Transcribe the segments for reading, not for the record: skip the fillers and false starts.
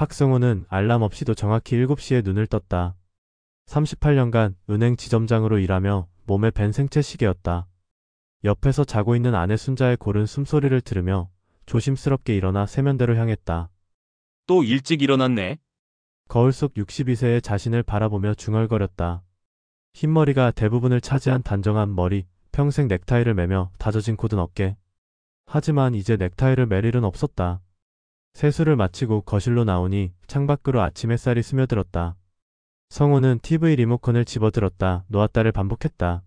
박성호는 알람 없이도 정확히 7시에 눈을 떴다. 38년간 은행 지점장으로 일하며 몸에 밴 생체 시계였다. 옆에서 자고 있는 아내 순자의 고른 숨소리를 들으며 조심스럽게 일어나 세면대로 향했다. 또 일찍 일어났네. 거울 속 62세의 자신을 바라보며 중얼거렸다. 흰머리가 대부분을 차지한 단정한 머리, 평생 넥타이를 매며 다져진 곧은 어깨. 하지만 이제 넥타이를 맬 일은 없었다. 세수를 마치고 거실로 나오니 창밖으로 아침 햇살이 스며들었다. 성호는 TV 리모컨을 집어들었다 놓았다를 반복했다.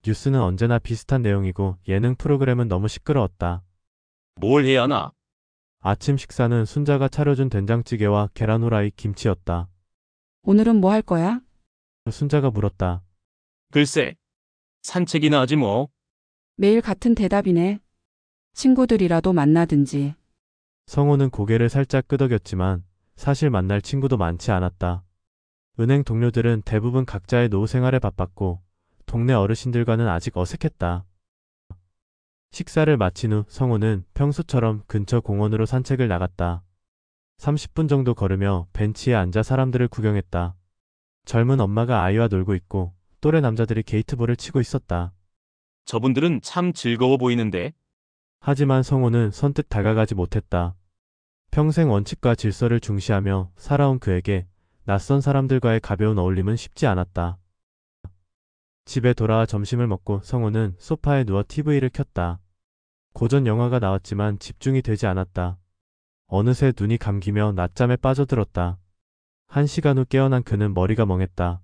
뉴스는 언제나 비슷한 내용이고 예능 프로그램은 너무 시끄러웠다. 뭘 해야 하나? 아침 식사는 순자가 차려준 된장찌개와 계란 후라이 김치였다. 오늘은 뭐 할 거야? 순자가 물었다. 글쎄, 산책이나 하지 뭐. 매일 같은 대답이네. 친구들이라도 만나든지. 성호는 고개를 살짝 끄덕였지만 사실 만날 친구도 많지 않았다. 은행 동료들은 대부분 각자의 노후 생활에 바빴고 동네 어르신들과는 아직 어색했다. 식사를 마친 후 성호는 평소처럼 근처 공원으로 산책을 나갔다. 30분 정도 걸으며 벤치에 앉아 사람들을 구경했다. 젊은 엄마가 아이와 놀고 있고 또래 남자들이 게이트볼을 치고 있었다. 저분들은 참 즐거워 보이는데. 하지만 성호는 선뜻 다가가지 못했다. 평생 원칙과 질서를 중시하며 살아온 그에게 낯선 사람들과의 가벼운 어울림은 쉽지 않았다. 집에 돌아와 점심을 먹고 성호는 소파에 누워 TV를 켰다. 고전 영화가 나왔지만 집중이 되지 않았다. 어느새 눈이 감기며 낮잠에 빠져들었다. 1시간 후 깨어난 그는 머리가 멍했다.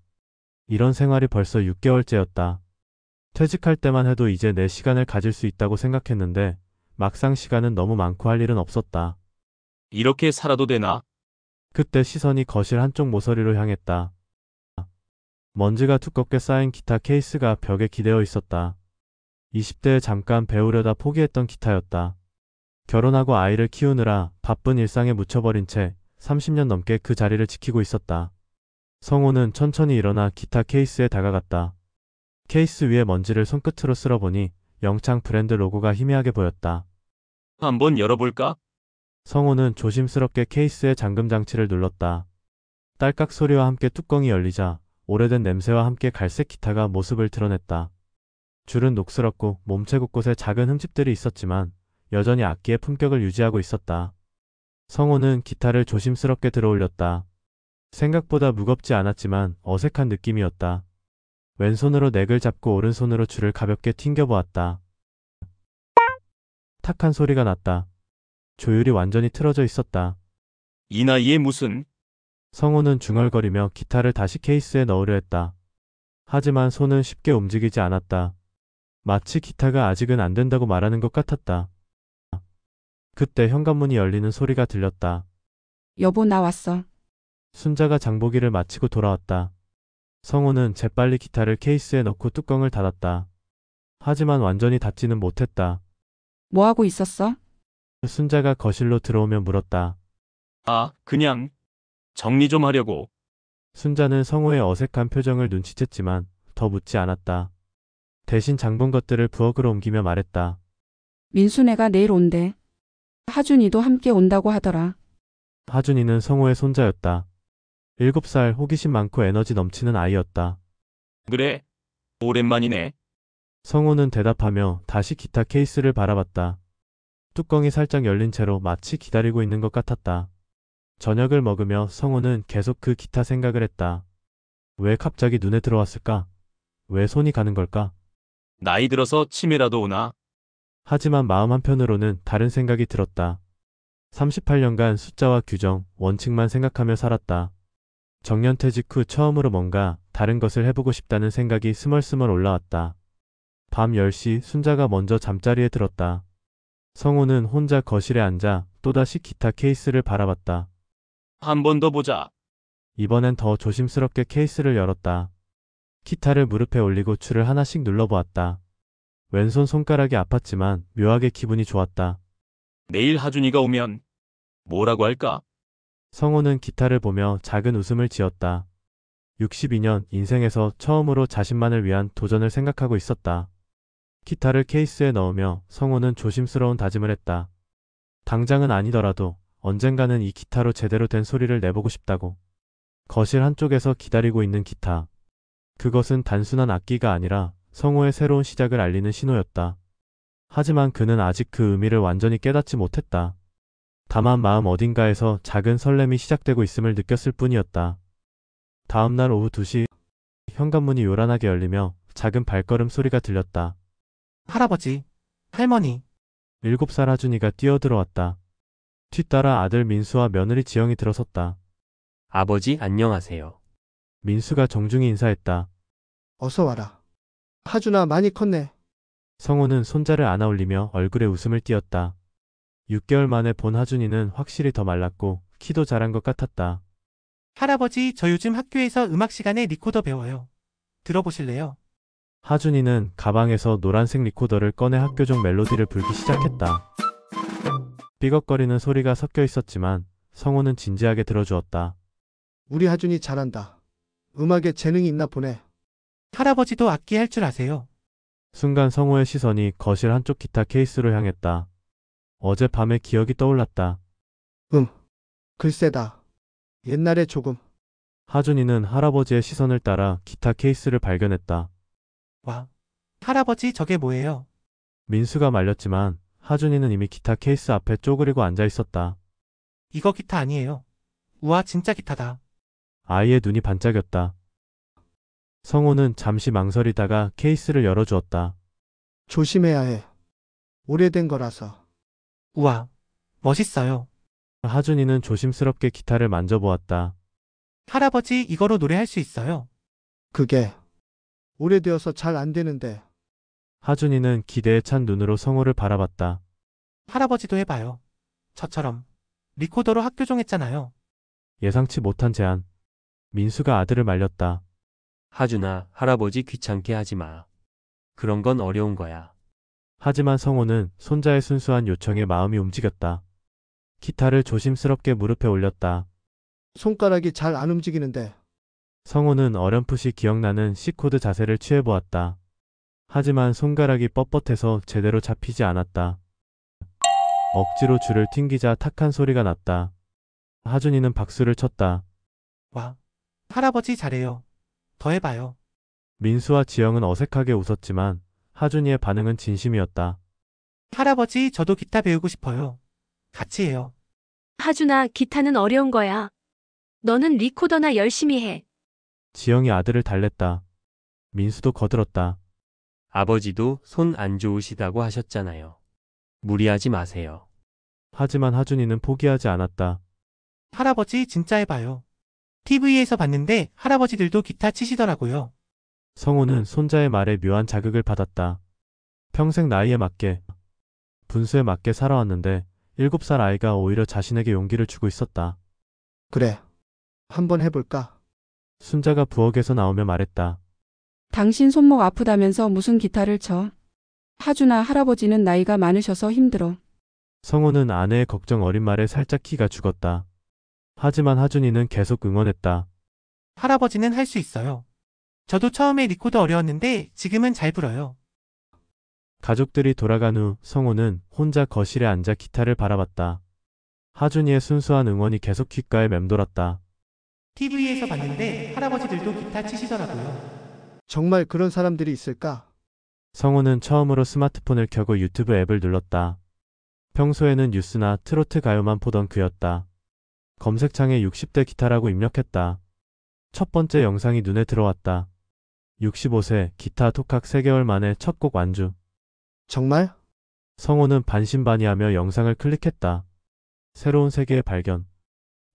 이런 생활이 벌써 6개월째였다. 퇴직할 때만 해도 이제 내 시간을 가질 수 있다고 생각했는데 막상 시간은 너무 많고 할 일은 없었다. 이렇게 살아도 되나? 그때 시선이 거실 한쪽 모서리로 향했다. 먼지가 두껍게 쌓인 기타 케이스가 벽에 기대어 있었다. 20대에 잠깐 배우려다 포기했던 기타였다. 결혼하고 아이를 키우느라 바쁜 일상에 묻혀버린 채 30년 넘게 그 자리를 지키고 있었다. 성호는 천천히 일어나 기타 케이스에 다가갔다. 케이스 위에 먼지를 손끝으로 쓸어보니 영창 브랜드 로고가 희미하게 보였다. 한번 열어볼까? 성호는 조심스럽게 케이스의 잠금 장치를 눌렀다. 딸깍 소리와 함께 뚜껑이 열리자 오래된 냄새와 함께 갈색 기타가 모습을 드러냈다. 줄은 녹슬었고 몸체 곳곳에 작은 흠집들이 있었지만 여전히 악기의 품격을 유지하고 있었다. 성호는 기타를 조심스럽게 들어올렸다. 생각보다 무겁지 않았지만 어색한 느낌이었다. 왼손으로 넥을 잡고 오른손으로 줄을 가볍게 튕겨보았다. 탁한 소리가 났다. 조율이 완전히 틀어져 있었다. 이 나이에 무슨. 성호는 중얼거리며 기타를 다시 케이스에 넣으려 했다. 하지만 손은 쉽게 움직이지 않았다. 마치 기타가 아직은 안 된다고 말하는 것 같았다. 그때 현관문이 열리는 소리가 들렸다. 여보, 나 왔어. 순자가 장보기를 마치고 돌아왔다. 성호는 재빨리 기타를 케이스에 넣고 뚜껑을 닫았다. 하지만 완전히 닫지는 못했다. 뭐 하고 있었어? 순자가 거실로 들어오며 물었다. 아, 그냥 정리 좀 하려고. 순자는 성호의 어색한 표정을 눈치챘지만 더 묻지 않았다. 대신 장본 것들을 부엌으로 옮기며 말했다. 민수네가 내일 온대. 하준이도 함께 온다고 하더라. 하준이는 성호의 손자였다. 7살 호기심 많고 에너지 넘치는 아이였다. 그래, 오랜만이네. 성호는 대답하며 다시 기타 케이스를 바라봤다. 뚜껑이 살짝 열린 채로 마치 기다리고 있는 것 같았다. 저녁을 먹으며 성호는 계속 그 기타 생각을 했다. 왜 갑자기 눈에 들어왔을까? 왜 손이 가는 걸까? 나이 들어서 치매라도 오나? 하지만 마음 한편으로는 다른 생각이 들었다. 38년간 숫자와 규정, 원칙만 생각하며 살았다. 정년퇴직 후 처음으로 뭔가 다른 것을 해보고 싶다는 생각이 스멀스멀 올라왔다. 밤 10시 순자가 먼저 잠자리에 들었다. 성호는 혼자 거실에 앉아 또다시 기타 케이스를 바라봤다. 한 번 더 보자. 이번엔 더 조심스럽게 케이스를 열었다. 기타를 무릎에 올리고 줄을 하나씩 눌러보았다. 왼손 손가락이 아팠지만 묘하게 기분이 좋았다. 내일 하준이가 오면 뭐라고 할까? 성호는 기타를 보며 작은 웃음을 지었다. 62년 인생에서 처음으로 자신만을 위한 도전을 생각하고 있었다. 기타를 케이스에 넣으며 성호는 조심스러운 다짐을 했다. 당장은 아니더라도 언젠가는 이 기타로 제대로 된 소리를 내보고 싶다고. 거실 한쪽에서 기다리고 있는 기타. 그것은 단순한 악기가 아니라 성우의 새로운 시작을 알리는 신호였다. 하지만 그는 아직 그 의미를 완전히 깨닫지 못했다. 다만 마음 어딘가에서 작은 설렘이 시작되고 있음을 느꼈을 뿐이었다. 다음날 오후 2시, 현관문이 요란하게 열리며 작은 발걸음 소리가 들렸다. 할아버지, 할머니, 7살 하준이가 뛰어들어왔다. 뒤따라 아들 민수와 며느리 지영이 들어섰다. 아버지 안녕하세요. 민수가 정중히 인사했다. 어서 와라. 하준아 많이 컸네. 성호는 손자를 안아 올리며 얼굴에 웃음을 띄었다. 6개월 만에 본 하준이는 확실히 더 말랐고 키도 자란 것 같았다. 할아버지 저 요즘 학교에서 음악 시간에 리코더 배워요. 들어보실래요? 하준이는 가방에서 노란색 리코더를 꺼내 학교종 멜로디를 불기 시작했다. 삐걱거리는 소리가 섞여 있었지만 성호는 진지하게 들어주었다. 우리 하준이 잘한다. 음악에 재능이 있나 보네. 할아버지도 악기 할 줄 아세요? 순간 성호의 시선이 거실 한쪽 기타 케이스로 향했다. 어젯밤의 기억이 떠올랐다. 글쎄다. 옛날에 조금. 하준이는 할아버지의 시선을 따라 기타 케이스를 발견했다. 와, 할아버지 저게 뭐예요? 민수가 말렸지만 하준이는 이미 기타 케이스 앞에 쪼그리고 앉아 있었다. 이거 기타 아니에요. 우와 진짜 기타다. 아이의 눈이 반짝였다. 성호는 잠시 망설이다가 케이스를 열어주었다. 조심해야 해. 오래된 거라서. 우와, 멋있어요. 하준이는 조심스럽게 기타를 만져보았다. 할아버지 이거로 노래할 수 있어요. 그게 오래되어서 잘 안 되는데. 하준이는 기대에 찬 눈으로 성호를 바라봤다. 할아버지도 해봐요. 저처럼. 리코더로 학교종 했잖아요. 예상치 못한 제안. 민수가 아들을 말렸다. 하준아, 할아버지 귀찮게 하지 마. 그런 건 어려운 거야. 하지만 성호는 손자의 순수한 요청에 마음이 움직였다. 기타를 조심스럽게 무릎에 올렸다. 손가락이 잘 안 움직이는데. 성호는 어렴풋이 기억나는 C코드 자세를 취해보았다. 하지만 손가락이 뻣뻣해서 제대로 잡히지 않았다. 억지로 줄을 튕기자 탁한 소리가 났다. 하준이는 박수를 쳤다. 와, 할아버지 잘해요. 더 해봐요. 민수와 지영은 어색하게 웃었지만 하준이의 반응은 진심이었다. 할아버지 저도 기타 배우고 싶어요. 같이 해요. 하준아, 기타는 어려운 거야. 너는 리코더나 열심히 해. 지영이 아들을 달랬다. 민수도 거들었다. 아버지도 손 안 좋으시다고 하셨잖아요. 무리하지 마세요. 하지만 하준이는 포기하지 않았다. 할아버지 진짜 해봐요. TV에서 봤는데 할아버지들도 기타 치시더라고요. 성호는 손자의 말에 묘한 자극을 받았다. 평생 나이에 맞게, 분수에 맞게 살아왔는데 7살 아이가 오히려 자신에게 용기를 주고 있었다. 그래. 한번 해볼까? 순자가 부엌에서 나오며 말했다. 당신 손목 아프다면서 무슨 기타를 쳐? 하준아, 할아버지는 나이가 많으셔서 힘들어. 성호는 아내의 걱정 어린 말에 살짝 키가 죽었다. 하지만 하준이는 계속 응원했다. 할아버지는 할 수 있어요. 저도 처음에 리코더 어려웠는데 지금은 잘 불어요. 가족들이 돌아간 후 성호는 혼자 거실에 앉아 기타를 바라봤다. 하준이의 순수한 응원이 계속 귓가에 맴돌았다. TV에서 봤는데 할아버지들도 기타 치시더라고요. 정말 그런 사람들이 있을까? 성호는 처음으로 스마트폰을 켜고 유튜브 앱을 눌렀다. 평소에는 뉴스나 트로트 가요만 보던 그였다. 검색창에 60대 기타라고 입력했다. 첫 번째 영상이 눈에 들어왔다. 65세 기타 독학 3개월 만에 첫 곡 완주. 정말? 성호는 반신반의하며 영상을 클릭했다. 새로운 세계의 발견.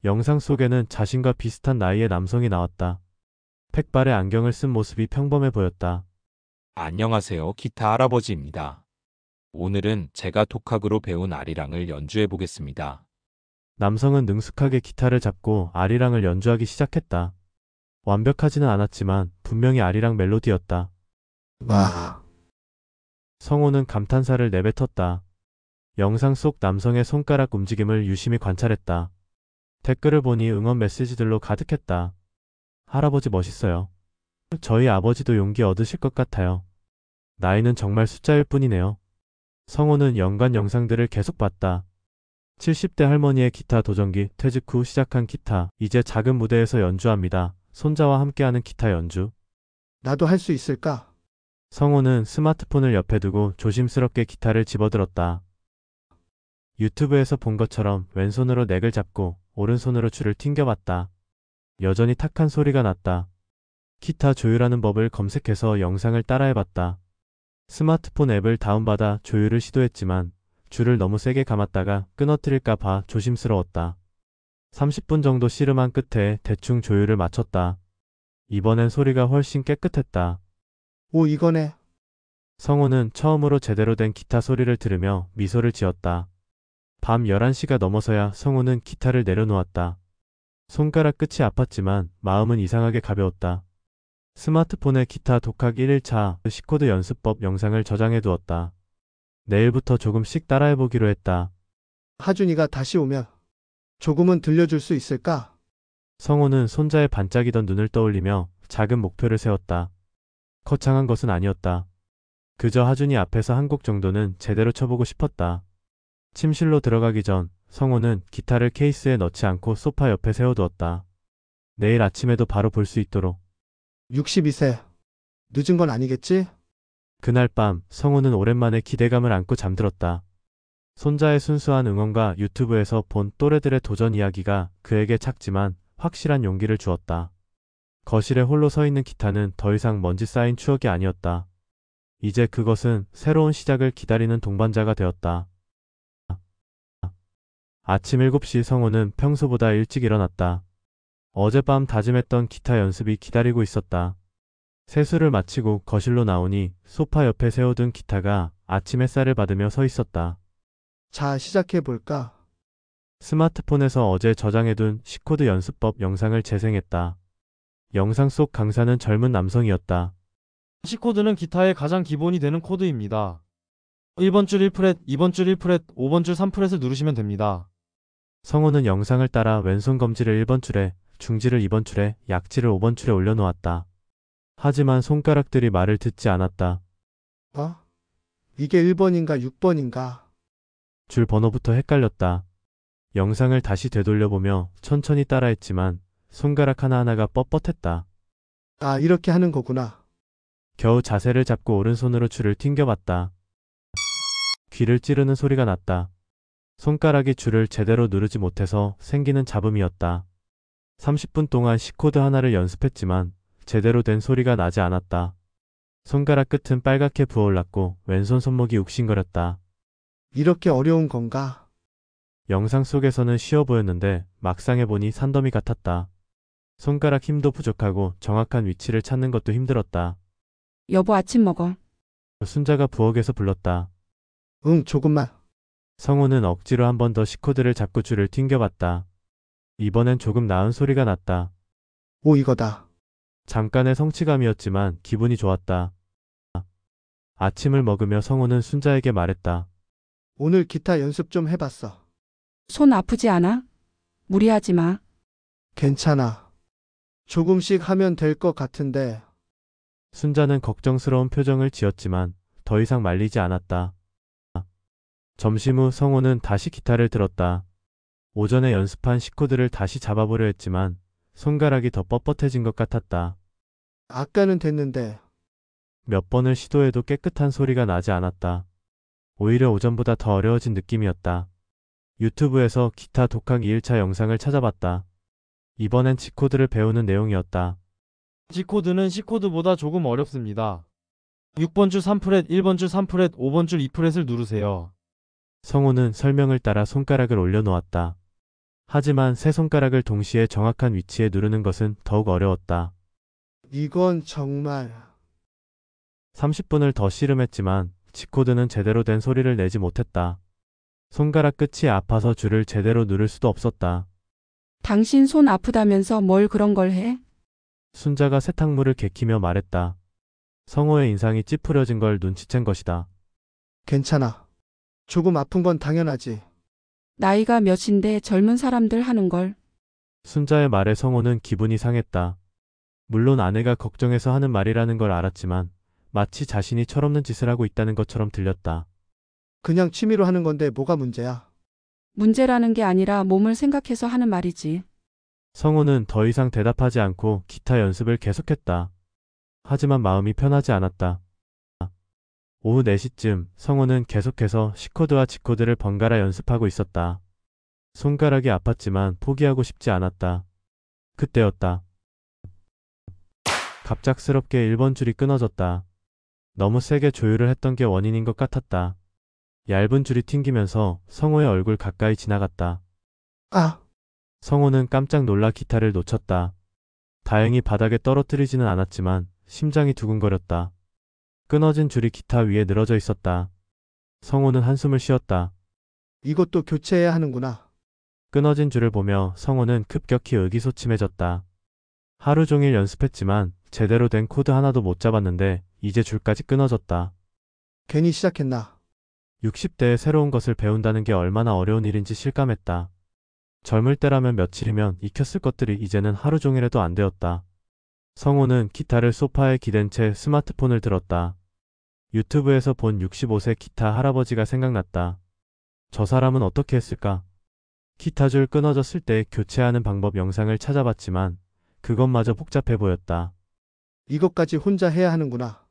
영상 속에는 자신과 비슷한 나이의 남성이 나왔다. 백발의 안경을 쓴 모습이 평범해 보였다. 안녕하세요. 기타 할아버지입니다. 오늘은 제가 독학으로 배운 아리랑을 연주해 보겠습니다. 남성은 능숙하게 기타를 잡고 아리랑을 연주하기 시작했다. 완벽하지는 않았지만 분명히 아리랑 멜로디였다. 와. 성호는 감탄사를 내뱉었다. 영상 속 남성의 손가락 움직임을 유심히 관찰했다. 댓글을 보니 응원 메시지들로 가득했다. 할아버지 멋있어요. 저희 아버지도 용기 얻으실 것 같아요. 나이는 정말 숫자일 뿐이네요. 성호는 연관 영상들을 계속 봤다. 70대 할머니의 기타 도전기 퇴직 후 시작한 기타. 이제 작은 무대에서 연주합니다. 손자와 함께하는 기타 연주. 나도 할 수 있을까? 성호는 스마트폰을 옆에 두고 조심스럽게 기타를 집어들었다. 유튜브에서 본 것처럼 왼손으로 넥을 잡고 오른손으로 줄을 튕겨봤다. 여전히 탁한 소리가 났다. 기타 조율하는 법을 검색해서 영상을 따라해봤다. 스마트폰 앱을 다운받아 조율을 시도했지만 줄을 너무 세게 감았다가 끊어뜨릴까 봐 조심스러웠다. 30분 정도 씨름한 끝에 대충 조율을 맞췄다. 이번엔 소리가 훨씬 깨끗했다. 오, 이거네. 성호는 처음으로 제대로 된 기타 소리를 들으며 미소를 지었다. 밤 11시가 넘어서야 성호는 기타를 내려놓았다. 손가락 끝이 아팠지만 마음은 이상하게 가벼웠다. 스마트폰에 기타 독학 1일차 C코드 연습법 영상을 저장해 두었다. 내일부터 조금씩 따라해보기로 했다. 하준이가 다시 오면 조금은 들려줄 수 있을까? 성호는 손자의 반짝이던 눈을 떠올리며 작은 목표를 세웠다. 거창한 것은 아니었다. 그저 하준이 앞에서 한 곡 정도는 제대로 쳐보고 싶었다. 침실로 들어가기 전 성호는 기타를 케이스에 넣지 않고 소파 옆에 세워두었다. 내일 아침에도 바로 볼 수 있도록. 62세. 늦은 건 아니겠지? 그날 밤 성호는 오랜만에 기대감을 안고 잠들었다. 손자의 순수한 응원과 유튜브에서 본 또래들의 도전 이야기가 그에게 작지만 확실한 용기를 주었다. 거실에 홀로 서 있는 기타는 더 이상 먼지 쌓인 추억이 아니었다. 이제 그것은 새로운 시작을 기다리는 동반자가 되었다. 아침 7시 성호는 평소보다 일찍 일어났다. 어젯밤 다짐했던 기타 연습이 기다리고 있었다. 세수를 마치고 거실로 나오니 소파 옆에 세워둔 기타가 아침 햇살을 받으며 서 있었다. 자, 시작해볼까? 스마트폰에서 어제 저장해둔 C코드 연습법 영상을 재생했다. 영상 속 강사는 젊은 남성이었다. C코드는 기타의 가장 기본이 되는 코드입니다. 1번 줄 1프렛, 2번 줄 1프렛, 5번 줄 3프렛을 누르시면 됩니다. 성호는 영상을 따라 왼손 검지를 1번 줄에, 중지를 2번 줄에, 약지를 5번 줄에 올려놓았다. 하지만 손가락들이 말을 듣지 않았다. 이게 1번인가 6번인가? 줄 번호부터 헷갈렸다. 영상을 다시 되돌려보며 천천히 따라했지만 손가락 하나하나가 뻣뻣했다. 아, 이렇게 하는 거구나. 겨우 자세를 잡고 오른손으로 줄을 튕겨봤다. 귀를 찌르는 소리가 났다. 손가락이 줄을 제대로 누르지 못해서 생기는 잡음이었다. 30분 동안 C코드 하나를 연습했지만 제대로 된 소리가 나지 않았다. 손가락 끝은 빨갛게 부어올랐고 왼손 손목이 욱신거렸다. 이렇게 어려운 건가? 영상 속에서는 쉬워 보였는데 막상 해보니 산더미 같았다. 손가락 힘도 부족하고 정확한 위치를 찾는 것도 힘들었다. 여보, 아침 먹어. 순자가 부엌에서 불렀다. 응, 조금만. 성호는 억지로 한 번 더 C코드를 잡고 줄을 튕겨봤다. 이번엔 조금 나은 소리가 났다. 오, 이거다. 잠깐의 성취감이었지만 기분이 좋았다. 아침을 먹으며 성호는 순자에게 말했다. 오늘 기타 연습 좀 해봤어. 손 아프지 않아? 무리하지 마. 괜찮아. 조금씩 하면 될 것 같은데. 순자는 걱정스러운 표정을 지었지만 더 이상 말리지 않았다. 점심 후 성호는 다시 기타를 들었다. 오전에 연습한 C코드를 다시 잡아보려 했지만 손가락이 더 뻣뻣해진 것 같았다. 아까는 됐는데. 몇 번을 시도해도 깨끗한 소리가 나지 않았다. 오히려 오전보다 더 어려워진 느낌이었다. 유튜브에서 기타 독학 2일차 영상을 찾아봤다. 이번엔 G코드를 배우는 내용이었다. G코드는 C코드보다 조금 어렵습니다. 6번 줄 3프렛, 1번 줄 3프렛, 5번 줄 2프렛을 누르세요. 성호는 설명을 따라 손가락을 올려놓았다. 하지만 세 손가락을 동시에 정확한 위치에 누르는 것은 더욱 어려웠다. 이건 정말. 30분을 더 씨름했지만 G코드는 제대로 된 소리를 내지 못했다. 손가락 끝이 아파서 줄을 제대로 누를 수도 없었다. 당신 손 아프다면서 뭘 그런 걸 해? 순자가 세탁물을 개키며 말했다. 성호의 인상이 찌푸려진 걸 눈치챈 것이다. 괜찮아. 조금 아픈 건 당연하지. 나이가 몇인데 젊은 사람들 하는 걸. 순자의 말에 성호는 기분이 상했다. 물론 아내가 걱정해서 하는 말이라는 걸 알았지만 마치 자신이 철없는 짓을 하고 있다는 것처럼 들렸다. 그냥 취미로 하는 건데 뭐가 문제야? 문제라는 게 아니라 몸을 생각해서 하는 말이지. 성우는 더 이상 대답하지 않고 기타 연습을 계속했다. 하지만 마음이 편하지 않았다. 오후 4시쯤 성우는 계속해서 C코드와 G코드를 번갈아 연습하고 있었다. 손가락이 아팠지만 포기하고 싶지 않았다. 그때였다. 갑작스럽게 1번 줄이 끊어졌다. 너무 세게 조율을 했던 게 원인인 것 같았다. 얇은 줄이 튕기면서 성우의 얼굴 가까이 지나갔다. 아, 성우는 깜짝 놀라 기타를 놓쳤다. 다행히 바닥에 떨어뜨리지는 않았지만 심장이 두근거렸다. 끊어진 줄이 기타 위에 늘어져 있었다. 성우는 한숨을 쉬었다. 이것도 교체해야 하는구나. 끊어진 줄을 보며 성우는 급격히 의기소침해졌다. 하루 종일 연습했지만 제대로 된 코드 하나도 못 잡았는데 이제 줄까지 끊어졌다. 괜히 시작했나. 60대에 새로운 것을 배운다는 게 얼마나 어려운 일인지 실감했다. 젊을 때라면 며칠이면 익혔을 것들이 이제는 하루 종일해도 안 되었다. 성우는 기타를 소파에 기댄 채 스마트폰을 들었다. 유튜브에서 본 65세 기타 할아버지가 생각났다. 저 사람은 어떻게 했을까? 기타줄 끊어졌을 때 교체하는 방법 영상을 찾아봤지만 그것마저 복잡해 보였다. 이것까지 혼자 해야 하는구나.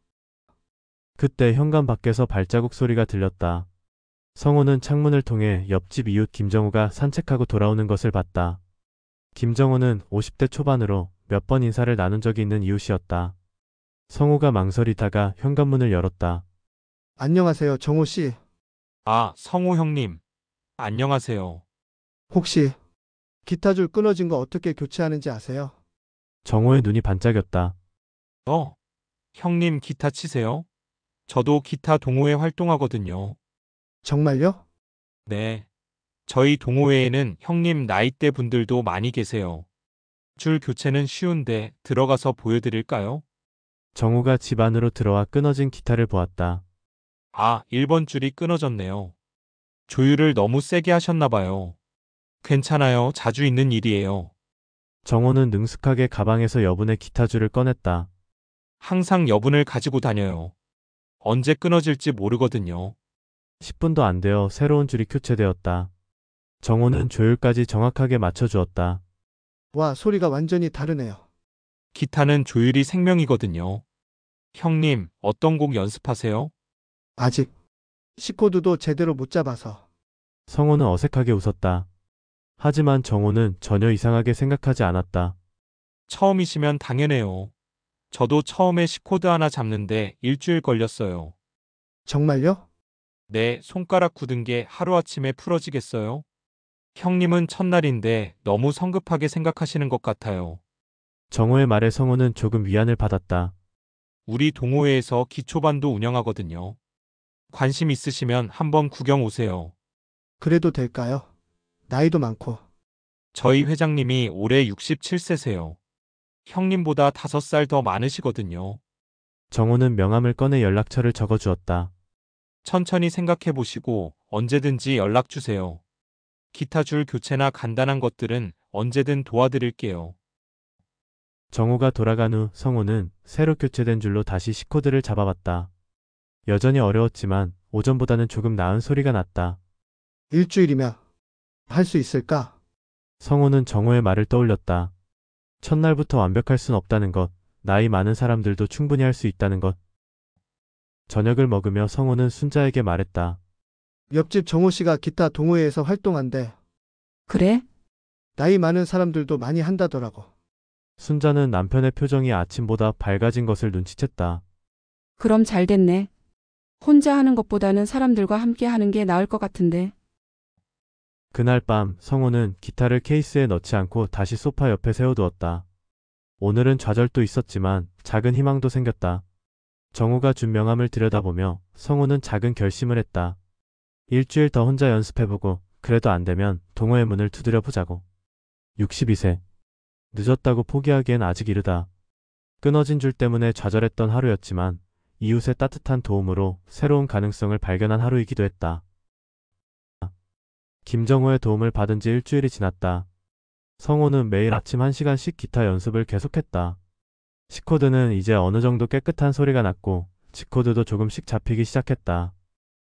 그때 현관 밖에서 발자국 소리가 들렸다. 성우는 창문을 통해 옆집 이웃 김정우가 산책하고 돌아오는 것을 봤다. 김정우는 50대 초반으로 몇 번 인사를 나눈 적이 있는 이웃이었다. 성우가 망설이다가 현관문을 열었다. 안녕하세요, 정호 씨. 아, 성우 형님. 안녕하세요. 혹시 기타줄 끊어진 거 어떻게 교체하는지 아세요? 정우의 눈이 반짝였다. 형님 기타 치세요? 저도 기타 동호회 활동하거든요. 정말요? 네. 저희 동호회에는 형님 나이대 분들도 많이 계세요. 줄 교체는 쉬운데 들어가서 보여드릴까요? 정우가 집 안으로 들어와 끊어진 기타를 보았다. 아, 1번 줄이 끊어졌네요. 조율을 너무 세게 하셨나 봐요. 괜찮아요. 자주 있는 일이에요. 정우는 능숙하게 가방에서 여분의 기타줄을 꺼냈다. 항상 여분을 가지고 다녀요. 언제 끊어질지 모르거든요. 10분도 안 되어 새로운 줄이 교체되었다. 정우는 조율까지 정확하게 맞춰주었다. 와, 소리가 완전히 다르네요. 기타는 조율이 생명이거든요. 형님, 어떤 곡 연습하세요? 아직 C코드도 제대로 못 잡아서. 성우는 어색하게 웃었다. 하지만 정우는 전혀 이상하게 생각하지 않았다. 처음이시면 당연해요. 저도 처음에 C코드 하나 잡는데 일주일 걸렸어요. 정말요? 네, 손가락 굳은 게 하루아침에 풀어지겠어요? 형님은 첫날인데 너무 성급하게 생각하시는 것 같아요. 정우의 말에 성우는 조금 위안을 받았다. 우리 동호회에서 기초반도 운영하거든요. 관심 있으시면 한번 구경 오세요. 그래도 될까요? 나이도 많고. 저희 회장님이 올해 67세세요. 형님보다 5살 더 많으시거든요. 정우는 명함을 꺼내 연락처를 적어주었다. 천천히 생각해 보시고 언제든지 연락 주세요. 기타 줄 교체나 간단한 것들은 언제든 도와드릴게요. 정우가 돌아간 후 성우는 새로 교체된 줄로 다시 C코드를 잡아봤다. 여전히 어려웠지만 오전보다는 조금 나은 소리가 났다. 일주일이면 할 수 있을까? 성우는 정우의 말을 떠올렸다. 첫날부터 완벽할 순 없다는 것, 나이 많은 사람들도 충분히 할 수 있다는 것. 저녁을 먹으며 성우는 순자에게 말했다. 옆집 정호 씨가 기타 동호회에서 활동한대. 그래? 나이 많은 사람들도 많이 한다더라고. 순자는 남편의 표정이 아침보다 밝아진 것을 눈치챘다. 그럼 잘 됐네. 혼자 하는 것보다는 사람들과 함께 하는 게 나을 것 같은데. 그날 밤 성우는 기타를 케이스에 넣지 않고 다시 소파 옆에 세워두었다. 오늘은 좌절도 있었지만 작은 희망도 생겼다. 정우가 준 명함을 들여다보며 성우는 작은 결심을 했다. 일주일 더 혼자 연습해보고 그래도 안 되면 동호회 문을 두드려 보자고. 62세. 늦었다고 포기하기엔 아직 이르다. 끊어진 줄 때문에 좌절했던 하루였지만 이웃의 따뜻한 도움으로 새로운 가능성을 발견한 하루이기도 했다. 김정우의 도움을 받은 지 일주일이 지났다. 성우는 매일 아침 1시간씩 기타 연습을 계속했다. C코드는 이제 어느 정도 깨끗한 소리가 났고 G코드도 조금씩 잡히기 시작했다.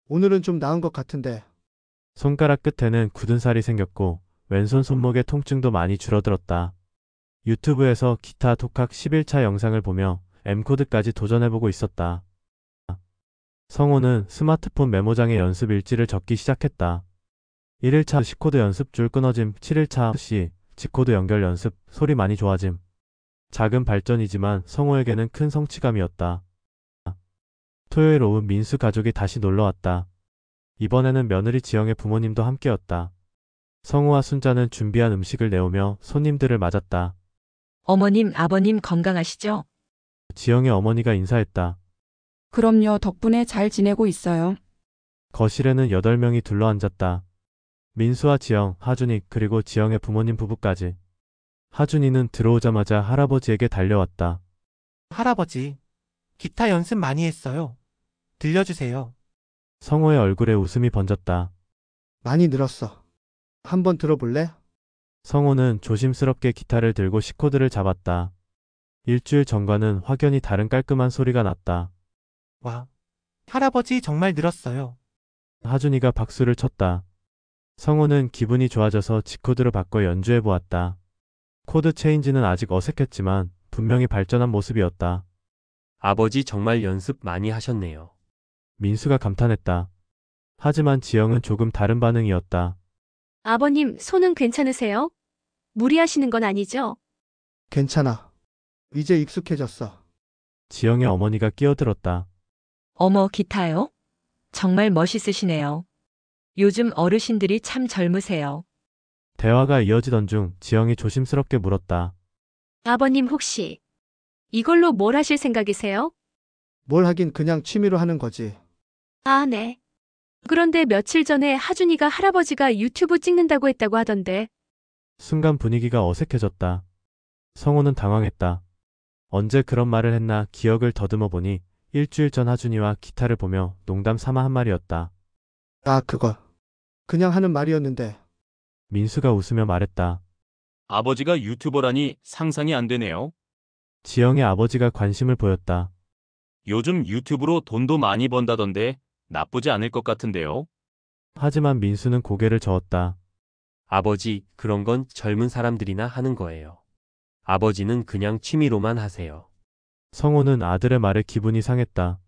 오늘은 좀 나은 것 같은데. 손가락 끝에는 굳은 살이 생겼고 왼손 손목의 통증도 많이 줄어들었다. 유튜브에서 기타 독학 11차 영상을 보며 M코드까지 도전해보고 있었다. 성호는 스마트폰 메모장에 연습 일지를 적기 시작했다. 1일차 C코드 연습 줄 끊어짐, 7일차 C, G코드 연결 연습, 소리 많이 좋아짐. 작은 발전이지만 성호에게는 큰 성취감이었다. 토요일 오후 민수 가족이 다시 놀러왔다. 이번에는 며느리 지영의 부모님도 함께였다. 성우와 순자는 준비한 음식을 내오며 손님들을 맞았다. 어머님, 아버님 건강하시죠? 지영의 어머니가 인사했다. 그럼요, 덕분에 잘 지내고 있어요. 거실에는 8명이 둘러앉았다. 민수와 지영, 하준이 그리고 지영의 부모님 부부까지. 하준이는 들어오자마자 할아버지에게 달려왔다. 할아버지, 기타 연습 많이 했어요. 들려주세요. 성호의 얼굴에 웃음이 번졌다. 많이 늘었어. 한번 들어볼래? 성호는 조심스럽게 기타를 들고 C코드를 잡았다. 일주일 전과는 확연히 다른 깔끔한 소리가 났다. 와, 할아버지 정말 늘었어요. 하준이가 박수를 쳤다. 성호는 기분이 좋아져서 G코드로 바꿔 연주해 보았다. 코드 체인지는 아직 어색했지만 분명히 발전한 모습이었다. 아버지 정말 연습 많이 하셨네요. 민수가 감탄했다. 하지만 지영은 조금 다른 반응이었다. 아버님, 손은 괜찮으세요? 무리하시는 건 아니죠? 괜찮아. 이제 익숙해졌어. 지영의 어머니가 끼어들었다. 어머, 기타요? 정말 멋있으시네요. 요즘 어르신들이 참 젊으세요. 대화가 이어지던 중 지영이 조심스럽게 물었다. 아버님 혹시 이걸로 뭘 하실 생각이세요? 뭘 하긴 그냥 취미로 하는 거지. 아, 네. 그런데 며칠 전에 하준이가 할아버지가 유튜브 찍는다고 했다고 하던데. 순간 분위기가 어색해졌다. 성호는 당황했다. 언제 그런 말을 했나 기억을 더듬어 보니 일주일 전 하준이와 기타를 보며 농담 삼아 한 말이었다. 아, 그거. 그냥 하는 말이었는데. 민수가 웃으며 말했다. 아버지가 유튜버라니 상상이 안 되네요. 지영의 아버지가 관심을 보였다. 요즘 유튜브로 돈도 많이 번다던데 나쁘지 않을 것 같은데요. 하지만 민수는 고개를 저었다. 아버지, 그런 건 젊은 사람들이나 하는 거예요. 아버지는 그냥 취미로만 하세요. 성호는 아들의 말에 기분이 상했다.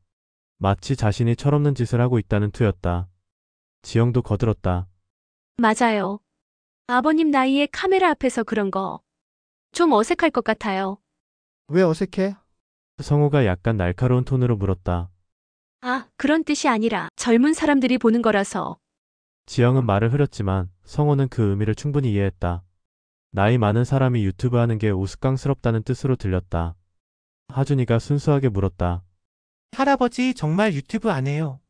마치 자신이 철없는 짓을 하고 있다는 투였다. 지영도 거들었다. 맞아요. 아버님 나이에 카메라 앞에서 그런 거 좀 어색할 것 같아요. 왜 어색해? 성호가 약간 날카로운 톤으로 물었다. 아, 그런 뜻이 아니라 젊은 사람들이 보는 거라서. 지영은 말을 흐렸지만 성호는 그 의미를 충분히 이해했다. 나이 많은 사람이 유튜브 하는 게 우스꽝스럽다는 뜻으로 들렸다. 하준이가 순수하게 물었다. 할아버지 정말 유튜브 안 해요.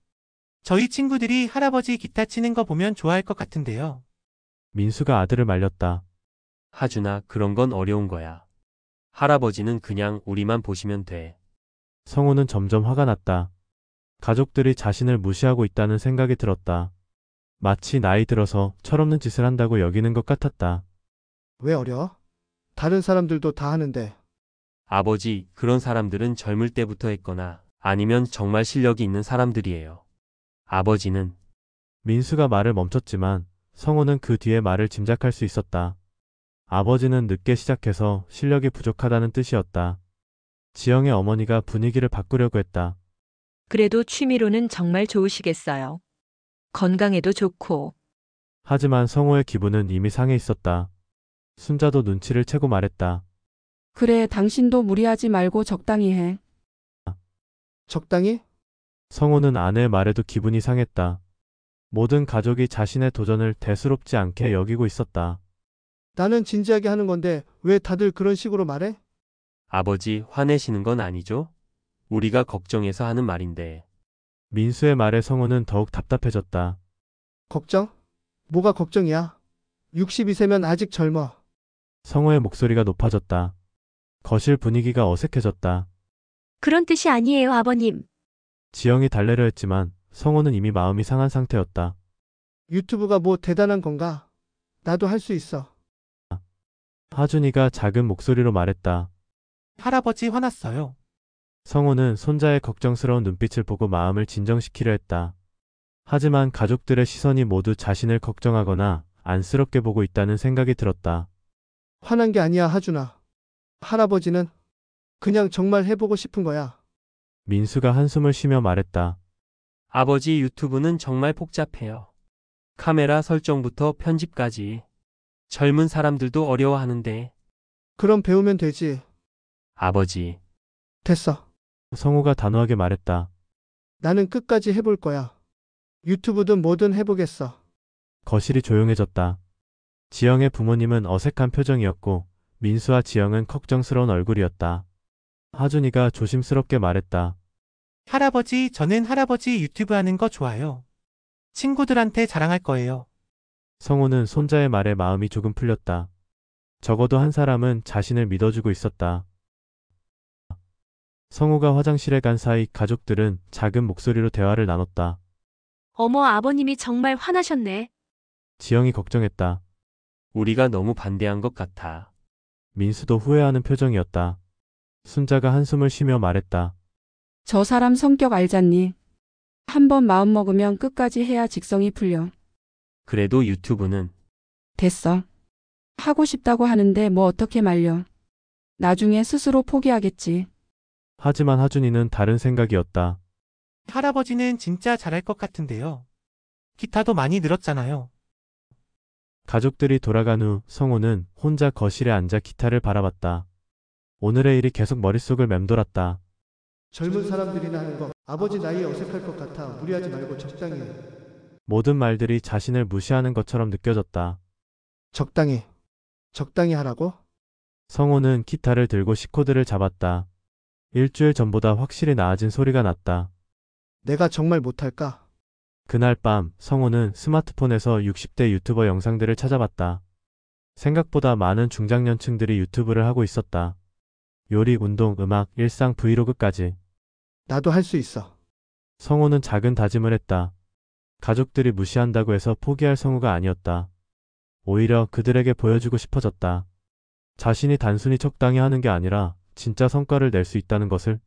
저희 친구들이 할아버지 기타 치는 거 보면 좋아할 것 같은데요. 민수가 아들을 말렸다. 하준아, 그런 건 어려운 거야. 할아버지는 그냥 우리만 보시면 돼. 성호는 점점 화가 났다. 가족들이 자신을 무시하고 있다는 생각이 들었다. 마치 나이 들어서 철없는 짓을 한다고 여기는 것 같았다. 왜 어려? 다른 사람들도 다 하는데. 아버지, 그런 사람들은 젊을 때부터 했거나 아니면 정말 실력이 있는 사람들이에요. 아버지는 민수가 말을 멈췄지만 성호는 그 뒤에 말을 짐작할 수 있었다. 아버지는 늦게 시작해서 실력이 부족하다는 뜻이었다. 지영의 어머니가 분위기를 바꾸려고 했다. 그래도 취미로는 정말 좋으시겠어요. 건강에도 좋고. 하지만 성호의 기분은 이미 상해 있었다. 순자도 눈치를 채고 말했다. 그래, 당신도 무리하지 말고 적당히 해. 적당히? 성호는 아내의 말에도 기분이 상했다. 모든 가족이 자신의 도전을 대수롭지 않게 여기고 있었다. 나는 진지하게 하는 건데 왜 다들 그런 식으로 말해? 아버지, 화내시는 건 아니죠? 우리가 걱정해서 하는 말인데. 민수의 말에 성호는 더욱 답답해졌다. 걱정? 뭐가 걱정이야? 62세면 아직 젊어. 성호의 목소리가 높아졌다. 거실 분위기가 어색해졌다. 그런 뜻이 아니에요, 아버님. 지영이 달래려 했지만 성호는 이미 마음이 상한 상태였다. 유튜브가 뭐 대단한 건가? 나도 할 수 있어. 하준이가 작은 목소리로 말했다. 할아버지 화났어요. 성호는 손자의 걱정스러운 눈빛을 보고 마음을 진정시키려 했다. 하지만 가족들의 시선이 모두 자신을 걱정하거나 안쓰럽게 보고 있다는 생각이 들었다. 화난 게 아니야, 하준아. 할아버지는 그냥 정말 해보고 싶은 거야. 민수가 한숨을 쉬며 말했다. 아버지 유튜브는 정말 복잡해요. 카메라 설정부터 편집까지. 젊은 사람들도 어려워하는데. 그럼 배우면 되지. 아버지, 됐어. 성우가 단호하게 말했다. 나는 끝까지 해볼 거야. 유튜브든 뭐든 해보겠어. 거실이 조용해졌다. 지영의 부모님은 어색한 표정이었고 민수와 지영은 걱정스러운 얼굴이었다. 하준이가 조심스럽게 말했다. 할아버지, 저는 할아버지 유튜브 하는 거 좋아요. 친구들한테 자랑할 거예요. 성우는 손자의 말에 마음이 조금 풀렸다. 적어도 한 사람은 자신을 믿어주고 있었다. 성우가 화장실에 간 사이 가족들은 작은 목소리로 대화를 나눴다. 어머, 아버님이 정말 화나셨네. 지영이 걱정했다. 우리가 너무 반대한 것 같아. 민수도 후회하는 표정이었다. 순자가 한숨을 쉬며 말했다. 저 사람 성격 알잖니. 한번 마음먹으면 끝까지 해야 직성이 풀려. 그래도 유튜브는 됐어. 하고 싶다고 하는데 뭐 어떻게 말려. 나중에 스스로 포기하겠지. 하지만 하준이는 다른 생각이었다. 할아버지는 진짜 잘할 것 같은데요. 기타도 많이 늘었잖아요. 가족들이 돌아간 후 성우는 혼자 거실에 앉아 기타를 바라봤다. 오늘의 일이 계속 머릿속을 맴돌았다. 젊은 사람들이나 하는 거 아버지 나이에 어색할 것 같아. 무리하지 말고 적당히 해. 모든 말들이 자신을 무시하는 것처럼 느껴졌다. 적당히. 적당히 하라고? 성우는 기타를 들고 C코드를 잡았다. 일주일 전보다 확실히 나아진 소리가 났다. 내가 정말 못할까? 그날 밤 성우는 스마트폰에서 60대 유튜버 영상들을 찾아봤다. 생각보다 많은 중장년층들이 유튜브를 하고 있었다. 요리, 운동, 음악, 일상 브이로그까지. 나도 할 수 있어. 성우는 작은 다짐을 했다. 가족들이 무시한다고 해서 포기할 성우가 아니었다. 오히려 그들에게 보여주고 싶어졌다. 자신이 단순히 적당히 하는 게 아니라 진짜 성과를 낼 수 있다는 것을.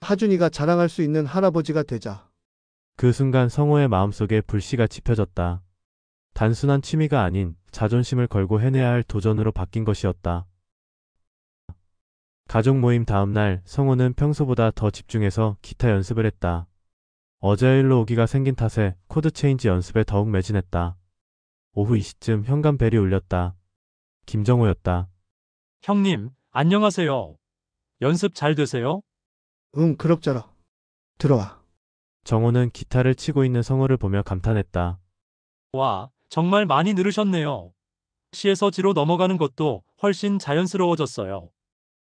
하준이가 자랑할 수 있는 할아버지가 되자. 그 순간 성우의 마음속에 불씨가 지펴졌다. 단순한 취미가 아닌 자존심을 걸고 해내야 할 도전으로 바뀐 것이었다. 가족 모임 다음 날 성우는 평소보다 더 집중해서 기타 연습을 했다. 어제 일로 오기가 생긴 탓에 코드 체인지 연습에 더욱 매진했다. 오후 2시쯤 현관벨이 울렸다. 김정호였다. 형님, 안녕하세요. 연습 잘 되세요? 그럭저럭. 들어와. 정호는 기타를 치고 있는 성우를 보며 감탄했다. 와, 정말 많이 늘으셨네요. 시에서 지로 넘어가는 것도 훨씬 자연스러워졌어요.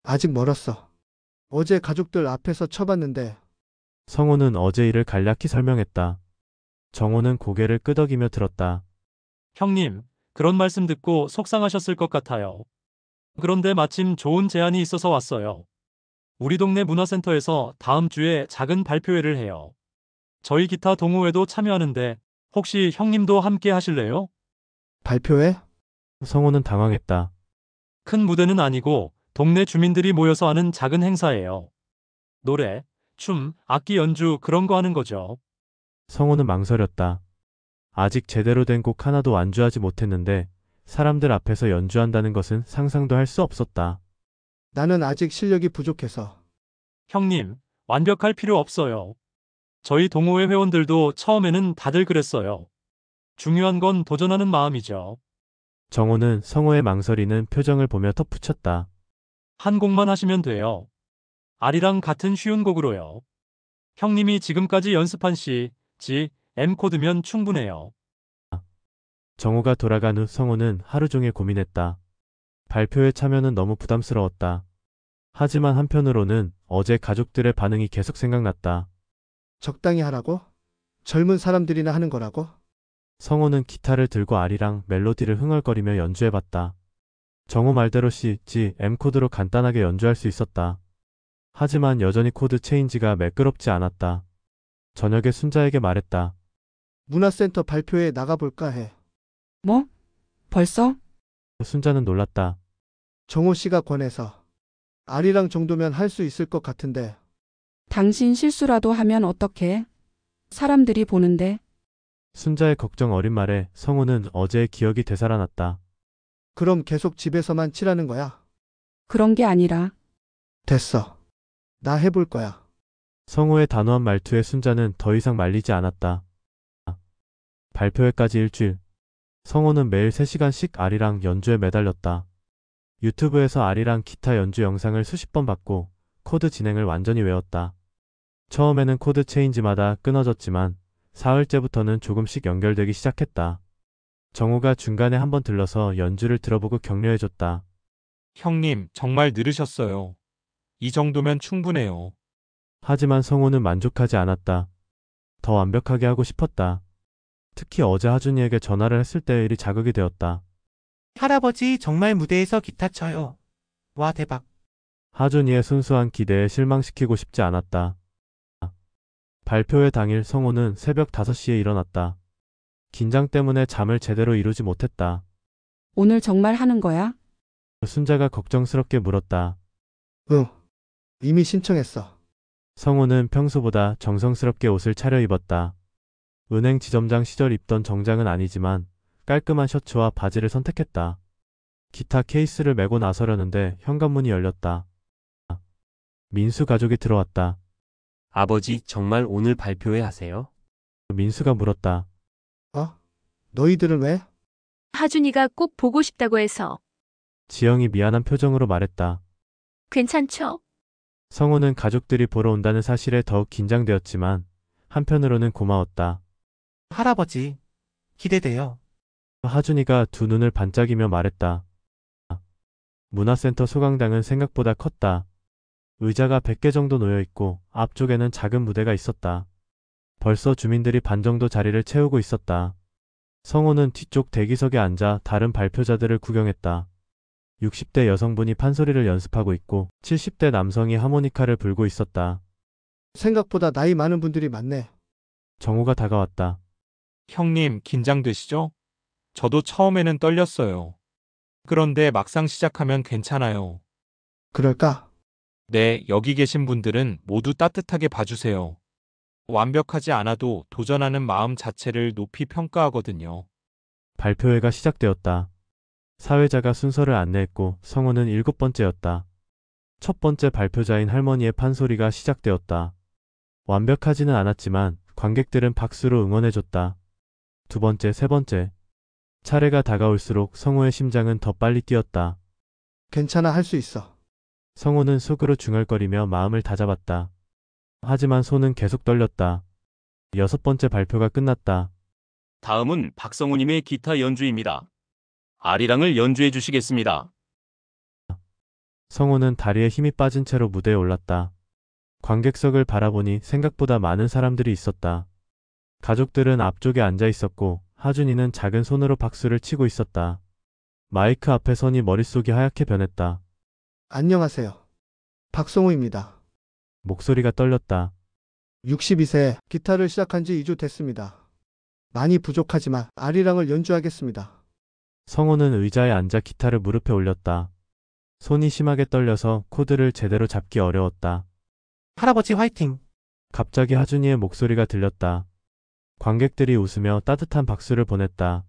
아직 멀었어. 어제 가족들 앞에서 쳐봤는데 성우는 어제 일을 간략히 설명했다. 정호는 고개를 끄덕이며 들었다. 형님, 그런 말씀 듣고 속상하셨을 것 같아요. 그런데 마침 좋은 제안이 있어서 왔어요. 우리 동네 문화센터에서 다음 주에 작은 발표회를 해요. 저희 기타 동호회도 참여하는데 혹시 형님도 함께 하실래요? 발표회? 성우는 당황했다. 큰 무대는 아니고 동네 주민들이 모여서 하는 작은 행사예요. 노래, 춤, 악기 연주 그런 거 하는 거죠. 성우는 망설였다. 아직 제대로 된 곡 하나도 완주하지 못했는데 사람들 앞에서 연주한다는 것은 상상도 할 수 없었다. 나는 아직 실력이 부족해서. 형님, 완벽할 필요 없어요. 저희 동호회 회원들도 처음에는 다들 그랬어요. 중요한 건 도전하는 마음이죠. 정호는 성우의 망설이는 표정을 보며 덧붙였다. 한 곡만 하시면 돼요. 아리랑 같은 쉬운 곡으로요. 형님이 지금까지 연습한 C, G, M 코드면 충분해요. 정호가 돌아간 후 성우는 하루 종일 고민했다. 발표회 참여는 너무 부담스러웠다. 하지만 한편으로는 어제 가족들의 반응이 계속 생각났다. 적당히 하라고? 젊은 사람들이나 하는 거라고? 성우는 기타를 들고 아리랑 멜로디를 흥얼거리며 연주해봤다. 정호 말대로 C, G, M 코드로 간단하게 연주할 수 있었다. 하지만 여전히 코드 체인지가 매끄럽지 않았다. 저녁에 순자에게 말했다. 문화센터 발표회에 나가볼까 해. 뭐? 벌써? 순자는 놀랐다. 정호 씨가 권해서. 아리랑 정도면 할 수 있을 것 같은데. 당신 실수라도 하면 어떡해? 사람들이 보는데. 순자의 걱정 어린 말에 성우는 어제의 기억이 되살아났다. 그럼 계속 집에서만 치라는 거야? 그런 게 아니라 됐어. 나 해볼 거야. 성우의 단호한 말투에 순자는 더 이상 말리지 않았다. 발표회까지 일주일. 성우는 매일 3시간씩 아리랑 연주에 매달렸다. 유튜브에서 아리랑 기타 연주 영상을 수십 번 봤고 코드 진행을 완전히 외웠다. 처음에는 코드 체인지마다 끊어졌지만 사흘째부터는 조금씩 연결되기 시작했다. 정우가 중간에 한번 들러서 연주를 들어보고 격려해줬다. 형님, 정말 늘으셨어요. 이 정도면 충분해요. 하지만 성우는 만족하지 않았다. 더 완벽하게 하고 싶었다. 특히 어제 하준이에게 전화를 했을 때의 일이 자극이 되었다. 할아버지 정말 무대에서 기타 쳐요. 와, 대박. 하준이의 순수한 기대에 실망시키고 싶지 않았다. 발표회 당일 성우는 새벽 5시에 일어났다. 긴장 때문에 잠을 제대로 이루지 못했다. 오늘 정말 하는 거야? 순자가 걱정스럽게 물었다. 응. 이미 신청했어. 성우는 평소보다 정성스럽게 옷을 차려입었다. 은행 지점장 시절 입던 정장은 아니지만 깔끔한 셔츠와 바지를 선택했다. 기타 케이스를 메고 나서려는데 현관문이 열렸다. 민수 가족이 들어왔다. 아버지, 정말 오늘 발표회 하세요? 민수가 물었다. 너희들은 왜? 하준이가 꼭 보고 싶다고 해서. 지영이 미안한 표정으로 말했다. 괜찮죠? 성우는 가족들이 보러 온다는 사실에 더욱 긴장되었지만 한편으로는 고마웠다. 할아버지, 기대돼요. 하준이가 두 눈을 반짝이며 말했다. 문화센터 소강당은 생각보다 컸다. 의자가 100개 정도 놓여있고 앞쪽에는 작은 무대가 있었다. 벌써 주민들이 반 정도 자리를 채우고 있었다. 성우는 뒤쪽 대기석에 앉아 다른 발표자들을 구경했다. 60대 여성분이 판소리를 연습하고 있고 70대 남성이 하모니카를 불고 있었다. 생각보다 나이 많은 분들이 많네. 정우가 다가왔다. 형님, 긴장되시죠? 저도 처음에는 떨렸어요. 그런데 막상 시작하면 괜찮아요. 그럴까? 네, 여기 계신 분들은 모두 따뜻하게 봐주세요. 완벽하지 않아도 도전하는 마음 자체를 높이 평가하거든요. 발표회가 시작되었다. 사회자가 순서를 안내했고 성우는 7번째였다. 첫 번째 발표자인 할머니의 판소리가 시작되었다. 완벽하지는 않았지만 관객들은 박수로 응원해줬다. 두 번째, 세 번째. 차례가 다가올수록 성우의 심장은 더 빨리 뛰었다. 괜찮아, 할 수 있어. 성우는 속으로 중얼거리며 마음을 다잡았다. 하지만 손은 계속 떨렸다. 6번째 발표가 끝났다. 다음은 박성우님의 기타 연주입니다. 아리랑을 연주해 주시겠습니다. 성우는 다리에 힘이 빠진 채로 무대에 올랐다. 관객석을 바라보니 생각보다 많은 사람들이 있었다. 가족들은 앞쪽에 앉아 있었고 하준이는 작은 손으로 박수를 치고 있었다. 마이크 앞에 서니 머릿속이 하얗게 변했다. 안녕하세요. 박성우입니다. 목소리가 떨렸다. 62세 기타를 시작한 지 2주 됐습니다. 많이 부족하지만 아리랑을 연주하겠습니다. 성우는 의자에 앉아 기타를 무릎에 올렸다. 손이 심하게 떨려서 코드를 제대로 잡기 어려웠다. 할아버지 화이팅. 갑자기 하준이의 목소리가 들렸다. 관객들이 웃으며 따뜻한 박수를 보냈다.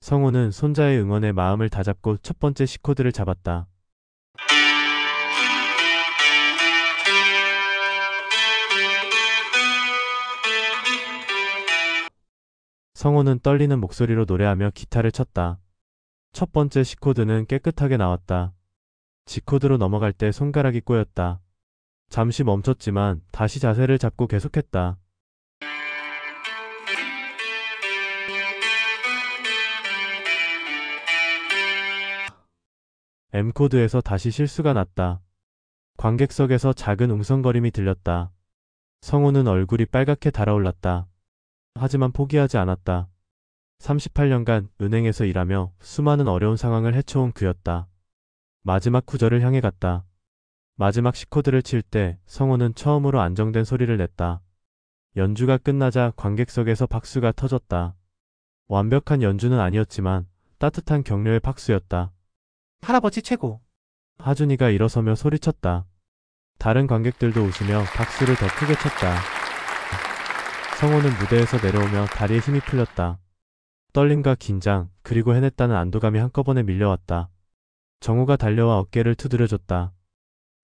성우는 손자의 응원에 마음을 다잡고 첫 번째 C코드를 잡았다. 성우는 떨리는 목소리로 노래하며 기타를 쳤다. 첫 번째 C코드는 깨끗하게 나왔다. G코드로 넘어갈 때 손가락이 꼬였다. 잠시 멈췄지만 다시 자세를 잡고 계속했다. M코드에서 다시 실수가 났다. 관객석에서 작은 웅성거림이 들렸다. 성우는 얼굴이 빨갛게 달아올랐다. 하지만 포기하지 않았다. 38년간 은행에서 일하며 수많은 어려운 상황을 헤쳐온 그였다. 마지막 구절을 향해 갔다. 마지막 C코드를 칠 때 성우는 처음으로 안정된 소리를 냈다. 연주가 끝나자 관객석에서 박수가 터졌다. 완벽한 연주는 아니었지만 따뜻한 격려의 박수였다. 할아버지 최고. 하준이가 일어서며 소리쳤다. 다른 관객들도 웃으며 박수를 더 크게 쳤다. 성호는 무대에서 내려오며 다리에 힘이 풀렸다. 떨림과 긴장, 그리고 해냈다는 안도감이 한꺼번에 밀려왔다. 정우가 달려와 어깨를 두드려줬다.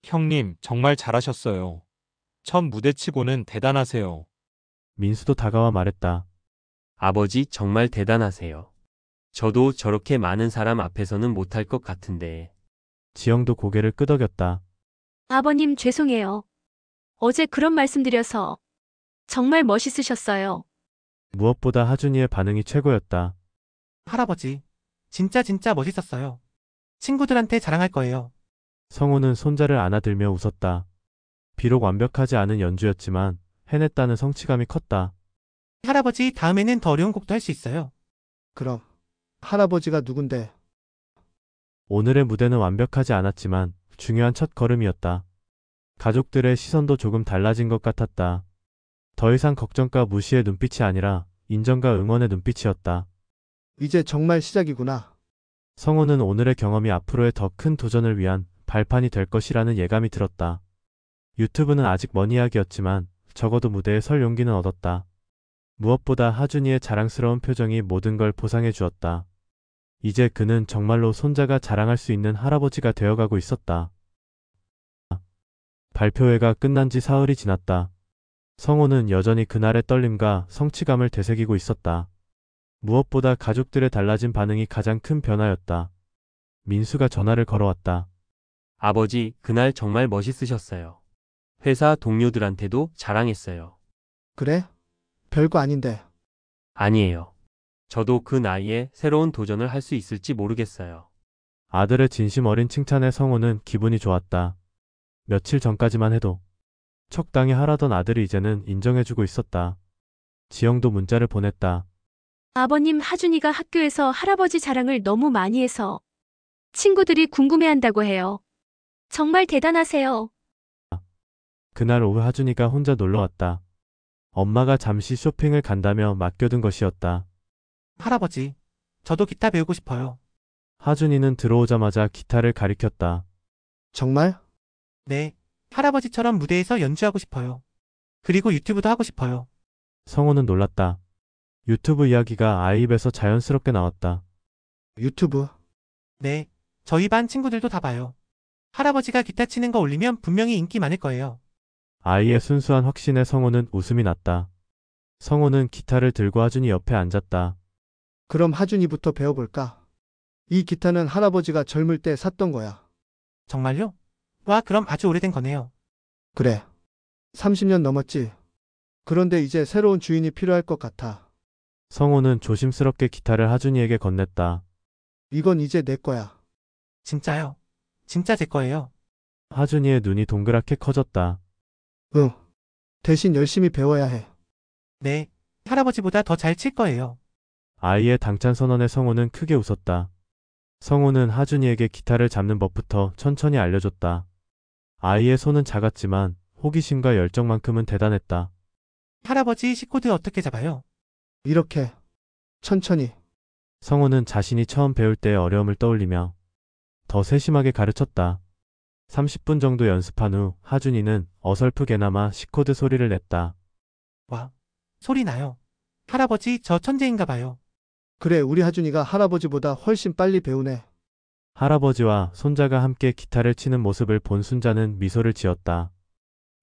형님, 정말 잘하셨어요. 첫 무대치고는 대단하세요. 민수도 다가와 말했다. 아버지 정말 대단하세요. 저도 저렇게 많은 사람 앞에서는 못할 것 같은데. 지영도 고개를 끄덕였다. 아버님 죄송해요. 어제 그런 말씀드려서 정말 멋있으셨어요. 무엇보다 하준이의 반응이 최고였다. 할아버지, 진짜 멋있었어요. 친구들한테 자랑할 거예요. 성호는 손자를 안아들며 웃었다. 비록 완벽하지 않은 연주였지만 해냈다는 성취감이 컸다. 할아버지, 다음에는 더 어려운 곡도 할 수 있어요. 그럼 할아버지가 누군데? 오늘의 무대는 완벽하지 않았지만 중요한 첫 걸음이었다. 가족들의 시선도 조금 달라진 것 같았다. 더 이상 걱정과 무시의 눈빛이 아니라 인정과 응원의 눈빛이었다. 이제 정말 시작이구나. 성호는 오늘의 경험이 앞으로의 더 큰 도전을 위한 발판이 될 것이라는 예감이 들었다. 유튜브는 아직 먼 이야기였지만 적어도 무대에 설 용기는 얻었다. 무엇보다 하준이의 자랑스러운 표정이 모든 걸 보상해 주었다. 이제 그는 정말로 손자가 자랑할 수 있는 할아버지가 되어가고 있었다. 발표회가 끝난 지 사흘이 지났다. 성호는 여전히 그날의 떨림과 성취감을 되새기고 있었다. 무엇보다 가족들의 달라진 반응이 가장 큰 변화였다. 민수가 전화를 걸어왔다. 아버지, 그날 정말 멋있으셨어요. 회사 동료들한테도 자랑했어요. 그래? 별거 아닌데. 아니에요. 저도 그 나이에 새로운 도전을 할 수 있을지 모르겠어요. 아들의 진심 어린 칭찬에 성호는 기분이 좋았다. 며칠 전까지만 해도 적당히 하라던 아들이 이제는 인정해주고 있었다. 지영도 문자를 보냈다. 아버님, 하준이가 학교에서 할아버지 자랑을 너무 많이 해서 친구들이 궁금해한다고 해요. 정말 대단하세요. 그날 오후 하준이가 혼자 놀러왔다. 엄마가 잠시 쇼핑을 간다며 맡겨둔 것이었다. 할아버지, 저도 기타 배우고 싶어요. 하준이는 들어오자마자 기타를 가리켰다. 정말? 네, 할아버지처럼 무대에서 연주하고 싶어요. 그리고 유튜브도 하고 싶어요. 성호는 놀랐다. 유튜브 이야기가 아이 입에서 자연스럽게 나왔다. 유튜브? 네, 저희 반 친구들도 다 봐요. 할아버지가 기타 치는 거 올리면 분명히 인기 많을 거예요. 아이의 순수한 확신에 성호는 웃음이 났다. 성호는 기타를 들고 하준이 옆에 앉았다. 그럼 하준이부터 배워볼까? 이 기타는 할아버지가 젊을 때 샀던 거야. 정말요? 와, 그럼 아주 오래된 거네요. 그래. 30년 넘었지. 그런데 이제 새로운 주인이 필요할 것 같아. 성호는 조심스럽게 기타를 하준이에게 건넸다. 이건 이제 내 거야. 진짜요? 진짜 제 거예요. 하준이의 눈이 동그랗게 커졌다. 응. 대신 열심히 배워야 해. 네, 할아버지보다 더 잘 칠 거예요. 아이의 당찬 선언에 성호는 크게 웃었다. 성호는 하준이에게 기타를 잡는 법부터 천천히 알려줬다. 아이의 손은 작았지만 호기심과 열정만큼은 대단했다. 할아버지, C코드 어떻게 잡아요? 이렇게. 천천히. 성호는 자신이 처음 배울 때의 어려움을 떠올리며 더 세심하게 가르쳤다. 30분 정도 연습한 후 하준이는 어설프게나마 C코드 소리를 냈다. 와, 소리 나요. 할아버지, 저 천재인가 봐요. 그래, 우리 하준이가 할아버지보다 훨씬 빨리 배우네. 할아버지와 손자가 함께 기타를 치는 모습을 본 순자는 미소를 지었다.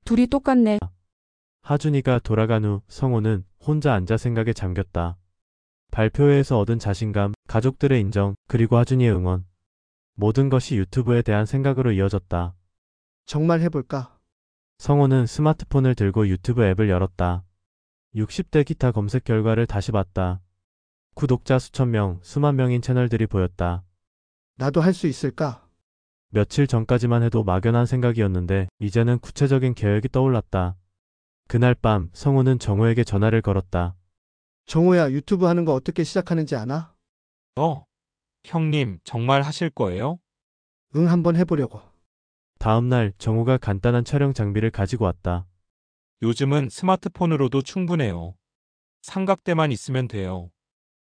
둘이 똑같네. 하준이가 돌아간 후 성호는 혼자 앉아 생각에 잠겼다. 발표회에서 얻은 자신감, 가족들의 인정, 그리고 하준이의 응원. 모든 것이 유튜브에 대한 생각으로 이어졌다. 정말 해볼까? 성호는 스마트폰을 들고 유튜브 앱을 열었다. 60대 기타 검색 결과를 다시 봤다. 구독자 수천 명, 수만 명인 채널들이 보였다. 나도 할 수 있을까? 며칠 전까지만 해도 막연한 생각이었는데 이제는 구체적인 계획이 떠올랐다. 그날 밤 성호는 정우에게 전화를 걸었다. 정호야, 유튜브 하는 거 어떻게 시작하는지 아나? 형님, 정말 하실 거예요? 응, 한번 해보려고. 다음날 정우가 간단한 촬영 장비를 가지고 왔다. 요즘은 스마트폰으로도 충분해요. 삼각대만 있으면 돼요.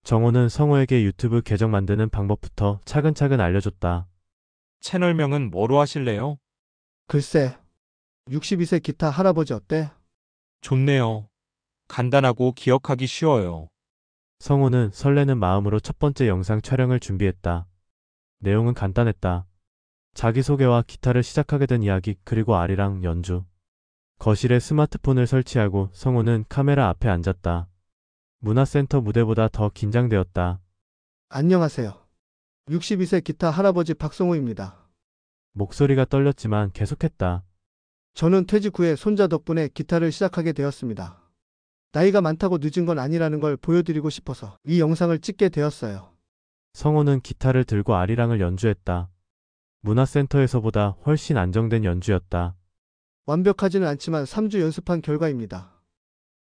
정우는 성호에게 유튜브 계정 만드는 방법부터 차근차근 알려줬다. 채널명은 뭐로 하실래요? 글쎄, 62세 기타 할아버지 어때? 좋네요. 간단하고 기억하기 쉬워요. 성우는 설레는 마음으로 첫 번째 영상 촬영을 준비했다. 내용은 간단했다. 자기소개와 기타를 시작하게 된 이야기 그리고 아리랑 연주. 거실에 스마트폰을 설치하고 성우는 카메라 앞에 앉았다. 문화센터 무대보다 더 긴장되었다. 안녕하세요. 62세 기타 할아버지 박성우입니다. 목소리가 떨렸지만 계속했다. 저는 퇴직 후에 손자 덕분에 기타를 시작하게 되었습니다. 나이가 많다고 늦은 건 아니라는 걸 보여드리고 싶어서 이 영상을 찍게 되었어요. 성우는 기타를 들고 아리랑을 연주했다. 문화센터에서보다 훨씬 안정된 연주였다. 완벽하지는 않지만 3주 연습한 결과입니다.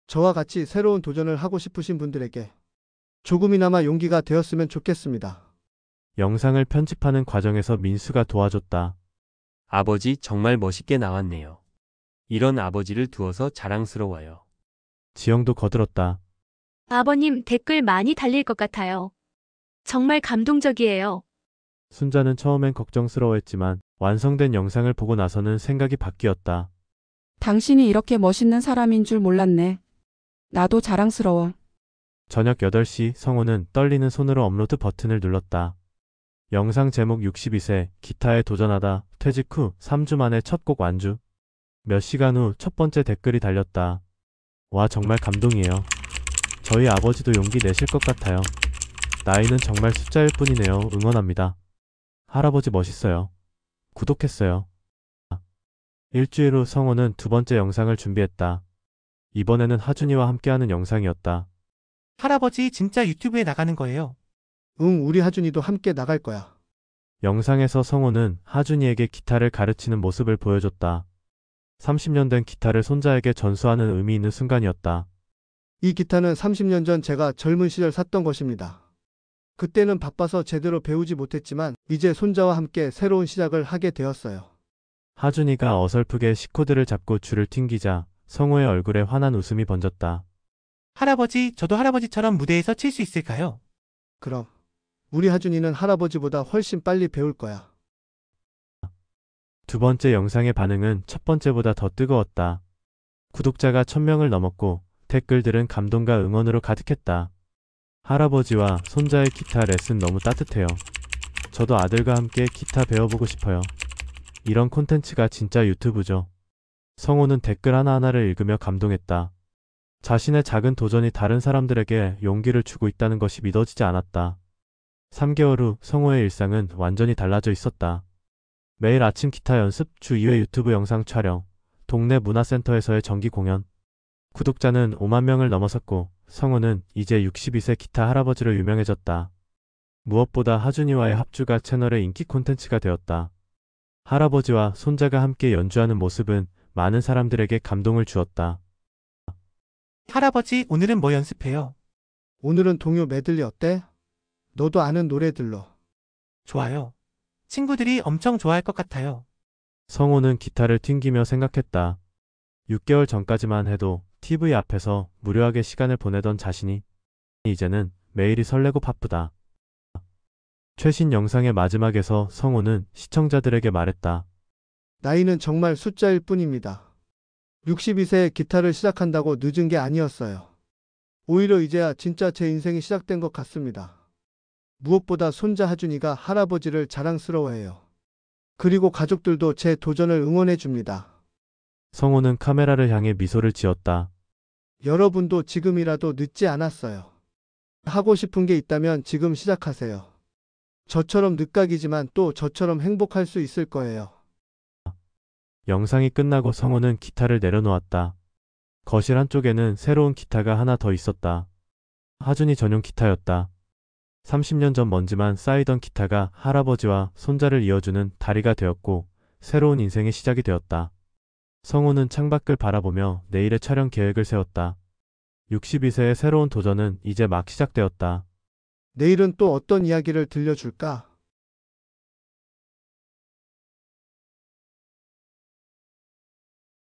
저와 같이 새로운 도전을 하고 싶으신 분들에게 조금이나마 용기가 되었으면 좋겠습니다. 영상을 편집하는 과정에서 민수가 도와줬다. 아버지 정말 멋있게 나왔네요. 이런 아버지를 두어서 자랑스러워요. 지영도 거들었다. 아버님 댓글 많이 달릴 것 같아요. 정말 감동적이에요. 순자는 처음엔 걱정스러워했지만 완성된 영상을 보고 나서는 생각이 바뀌었다. 당신이 이렇게 멋있는 사람인 줄 몰랐네. 나도 자랑스러워. 저녁 8시 성우는 떨리는 손으로 업로드 버튼을 눌렀다. 영상 제목 62세 기타에 도전하다 퇴직 후 3주 만에 첫 곡 완주. 몇 시간 후 첫 번째 댓글이 달렸다. 와 정말 감동이에요. 저희 아버지도 용기 내실 것 같아요. 나이는 정말 숫자일 뿐이네요. 응원합니다. 할아버지 멋있어요. 구독했어요. 일주일 후 성우는 두 번째 영상을 준비했다. 이번에는 하준이와 함께하는 영상이었다. 할아버지 진짜 유튜브에 나가는 거예요. 응, 우리 하준이도 함께 나갈 거야. 영상에서 성우는 하준이에게 기타를 가르치는 모습을 보여줬다. 30년 된 기타를 손자에게 전수하는 의미 있는 순간이었다. 이 기타는 30년 전 제가 젊은 시절 샀던 것입니다. 그때는 바빠서 제대로 배우지 못했지만 이제 손자와 함께 새로운 시작을 하게 되었어요. 하준이가 어설프게 C코드를 잡고 줄을 튕기자 성우의 얼굴에 환한 웃음이 번졌다. 할아버지, 저도 할아버지처럼 무대에서 칠 수 있을까요? 그럼 우리 하준이는 할아버지보다 훨씬 빨리 배울 거야. 두 번째 영상의 반응은 첫 번째보다 더 뜨거웠다. 구독자가 1000명을 넘었고 댓글들은 감동과 응원으로 가득했다. 할아버지와 손자의 기타 레슨 너무 따뜻해요. 저도 아들과 함께 기타 배워보고 싶어요. 이런 콘텐츠가 진짜 유튜브죠. 성우는 댓글 하나하나를 읽으며 감동했다. 자신의 작은 도전이 다른 사람들에게 용기를 주고 있다는 것이 믿어지지 않았다. 3개월 후 성우의 일상은 완전히 달라져 있었다. 매일 아침 기타 연습, 주 2회 유튜브 영상 촬영, 동네 문화센터에서의 정기 공연. 구독자는 5만 명을 넘어섰고 성우는 이제 62세 기타 할아버지로 유명해졌다. 무엇보다 하준이와의 합주가 채널의 인기 콘텐츠가 되었다. 할아버지와 손자가 함께 연주하는 모습은 많은 사람들에게 감동을 주었다. 할아버지, 오늘은 뭐 연습해요? 오늘은 동요 메들리 어때? 너도 아는 노래들로. 좋아요. 친구들이 엄청 좋아할 것 같아요. 성우는 기타를 튕기며 생각했다. 6개월 전까지만 해도 TV 앞에서 무료하게 시간을 보내던 자신이 이제는 매일이 설레고 바쁘다. 최신 영상의 마지막에서 성우는 시청자들에게 말했다. 나이는 정말 숫자일 뿐입니다. 62세에 기타를 시작한다고 늦은 게 아니었어요. 오히려 이제야 진짜 제 인생이 시작된 것 같습니다. 무엇보다 손자 하준이가 할아버지를 자랑스러워해요. 그리고 가족들도 제 도전을 응원해 줍니다. 성우는 카메라를 향해 미소를 지었다. 여러분도 지금이라도 늦지 않았어요. 하고 싶은 게 있다면 지금 시작하세요. 저처럼 늦각이지만 또 저처럼 행복할 수 있을 거예요. 영상이 끝나고 성우는 기타를 내려놓았다. 거실 한쪽에는 새로운 기타가 하나 더 있었다. 하준이 전용 기타였다. 30년 전 먼지만 쌓이던 기타가 할아버지와 손자를 이어주는 다리가 되었고 새로운 인생의 시작이 되었다. 성우는 창밖을 바라보며 내일의 촬영 계획을 세웠다. 62세의 새로운 도전은 이제 막 시작되었다. 내일은 또 어떤 이야기를 들려줄까?